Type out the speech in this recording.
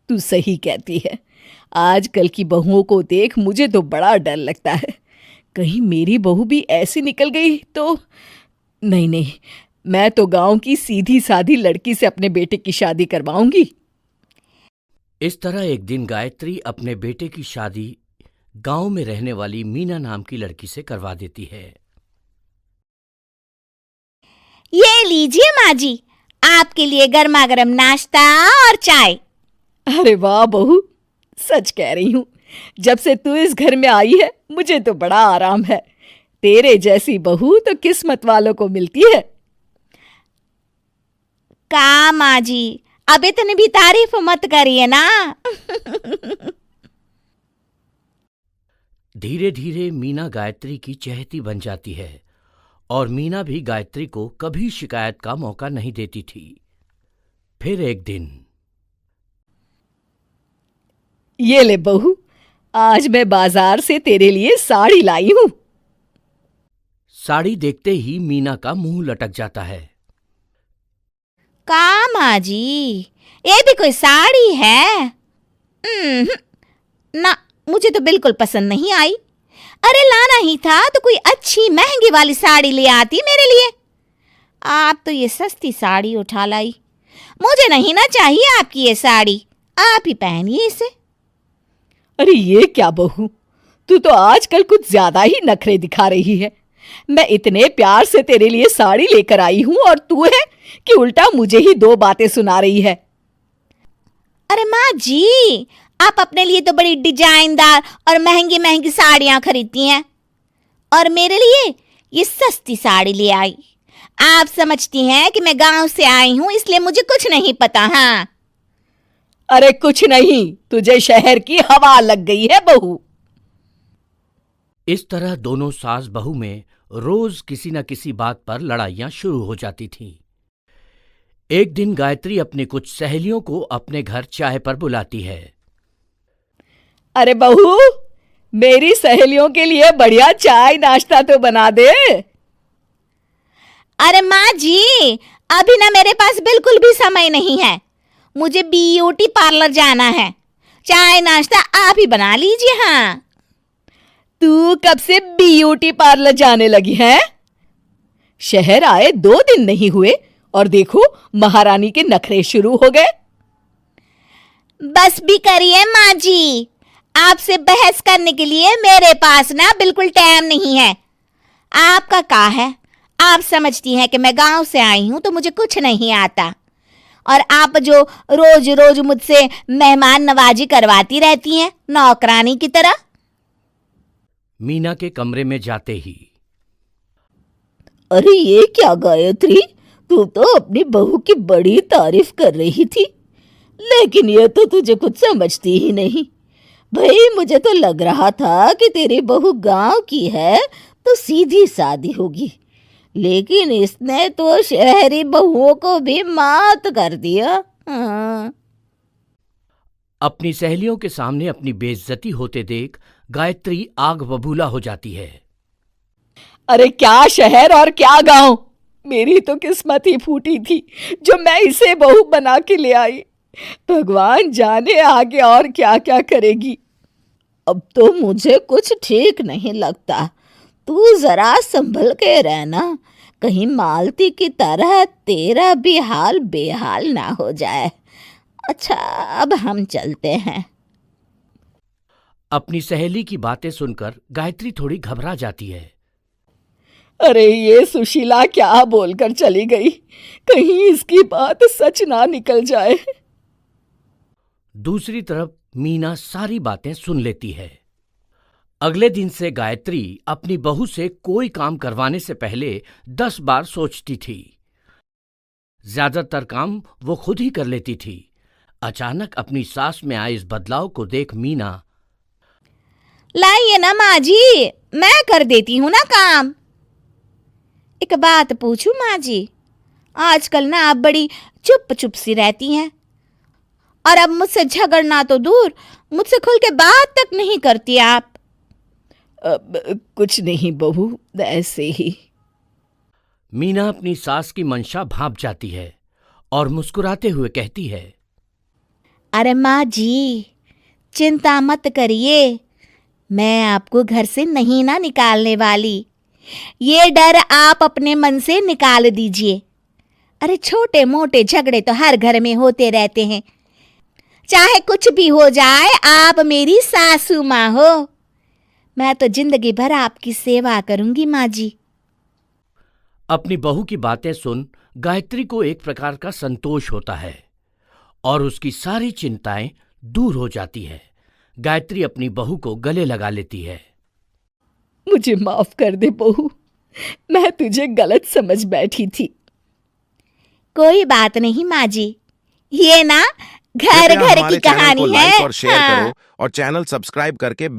तू सही कहती है। आजकल की बहुओं को देख मुझे तो बड़ा डर लगता है। कहीं मेरी बहू भी ऐसी निकल गई तो। नहीं नहीं, मैं तो गांव की सीधी सादी लड़की से अपने बेटे की शादी करवाऊंगी। इस तरह एक दिन गायत्री अपने बेटे की शादी गांव में रहने वाली मीना नाम की लड़की से करवा देती है। ये लीजिए माँ जी, आपके लिए गर्मा गर्म नाश्ता और चाय। अरे वाह बहू, सच कह रही हूँ, जब से तू इस घर में आई है मुझे तो बड़ा आराम है। तेरे जैसी बहू तो किस्मत वालों को मिलती है। का माँ जी, अब इतनी भी तारीफ मत करिए ना। धीरे धीरे मीना गायत्री की चहेती बन जाती है और मीना भी गायत्री को कभी शिकायत का मौका नहीं देती थी। फिर एक दिन, ये ले बहू, आज मैं बाजार से तेरे लिए साड़ी लाई हूं। साड़ी देखते ही मीना का मुंह लटक जाता है। का माँ जी, ये भी कोई साड़ी है? ना, मुझे तो बिल्कुल पसंद नहीं आई। अरे लाना ही था तो कोई अच्छी महंगी वाली साड़ी ले आती मेरे लिए। आप तो ये सस्ती साड़ी उठा लाई। मुझे नहीं ना चाहिए आपकी ये साड़ी, आप ही पहनिए इसे। अरे ये क्या बहू, तू तो आजकल कुछ ज्यादा ही नखरे दिखा रही है। मैं इतने प्यार से तेरे लिए साड़ी लेकर आई हूं और तू है कि उल्टा मुझे ही दो बातें सुना रही है। अरे माँ जी, आप अपने लिए तो बड़ी डिजाइनदार और महंगी महंगी साड़ियां खरीदती हैं और मेरे लिए ये सस्ती साड़ी ले आई। आप समझती हैं कि मैं गांव से आई हूं इसलिए मुझे कुछ नहीं पता। हाँ, अरे कुछ नहीं, तुझे शहर की हवा लग गई है बहू। इस तरह दोनों सास बहू में रोज किसी न किसी बात पर लड़ाइयां शुरू हो जाती थीं। एक दिन गायत्री अपनी कुछ सहेलियों को अपने घर चाय पर बुलाती है। अरे बहू, मेरी सहेलियों के लिए बढ़िया चाय नाश्ता तो बना दे। अरे माँ जी, अभी ना मेरे पास बिल्कुल भी समय नहीं है। मुझे ब्यूटी पार्लर जाना है। चाय नाश्ता आप ही बना लीजिए। हाँ, तू कब से ब्यूटी पार्लर जाने लगी है? शहर आए 2 दिन नहीं हुए और देखो महारानी के नखरे शुरू हो गए। बस भी करिए माँ जी, आपसे बहस करने के लिए मेरे पास ना बिल्कुल टाइम नहीं है। आपका क्या है, आप समझती हैं कि मैं गांव से आई हूं तो मुझे कुछ नहीं आता और आप जो रोज रोज मुझसे मेहमान नवाजी करवाती रहती हैं नौकरानी की तरह। मीना के कमरे में जाते ही, अरे ये क्या गायत्री, तू तो अपनी बहू की बड़ी तारीफ कर रही थी, लेकिन ये तो तुझे कुछ समझती ही नहीं। भाई मुझे तो लग रहा था कि तेरी बहू गांव की है तो सीधी सादी होगी, लेकिन इसने तो शहरी बहुओं को भी मात कर दिया। हाँ। अपनी सहेलियों के सामने अपनी बेइज्जती होते देख गायत्री आग बबूला हो जाती है। अरे क्या शहर और क्या गांव, मेरी तो किस्मत ही फूटी थी जो मैं इसे बहू बना के ले आई। भगवान जाने आगे और क्या क्या करेगी। अब तो मुझे कुछ ठीक नहीं लगता। तू जरा संभल के रहना, कहीं मालती की तरह तेरा भी हाल बेहाल ना हो जाए। अच्छा, अब हम चलते हैं। अपनी सहेली की बातें सुनकर गायत्री थोड़ी घबरा जाती है। अरे ये सुशीला क्या बोलकर चली गई, कहीं इसकी बात सच ना निकल जाए। दूसरी तरफ मीना सारी बातें सुन लेती है। अगले दिन से गायत्री अपनी बहू से कोई काम करवाने से पहले 10 बार सोचती थी। ज्यादातर काम वो खुद ही कर लेती थी। अचानक अपनी सास में आए इस बदलाव को देख मीना, लाइए ना माँ जी, मैं कर देती हूँ ना काम। एक बात पूछूं माँ जी, आजकल ना आप बड़ी चुप चुप सी रहती हैं और अब मुझसे झगड़ना तो दूर, मुझसे खुल के बात तक नहीं करती आप। कुछ नहीं बहू, ऐसे ही। मीना अपनी सास की मंशा भांप जाती है और मुस्कुराते हुए कहती है, अरे माँ जी, चिंता मत करिए, मैं आपको घर से नहीं ना निकालने वाली। ये डर आप अपने मन से निकाल दीजिए। अरे छोटे मोटे झगड़े तो हर घर में होते रहते हैं, चाहे कुछ भी हो जाए, आप मेरी सासू माँ हो। मैं तो जिंदगी भर आपकी सेवा करूंगी माँ जी। अपनी बहू की बातें सुन गायत्री को एक प्रकार का संतोष होता है और उसकी सारी चिंताएं दूर हो जाती है। गायत्री अपनी बहू को गले लगा लेती है। मुझे माफ कर दे बहू, मैं तुझे गलत समझ बैठी थी। कोई बात नहीं माँ जी, ये ना घर कृपया घर हमारे की चैनल को कहानी लाइक है। और शेयर हाँ। करो और चैनल सब्सक्राइब करके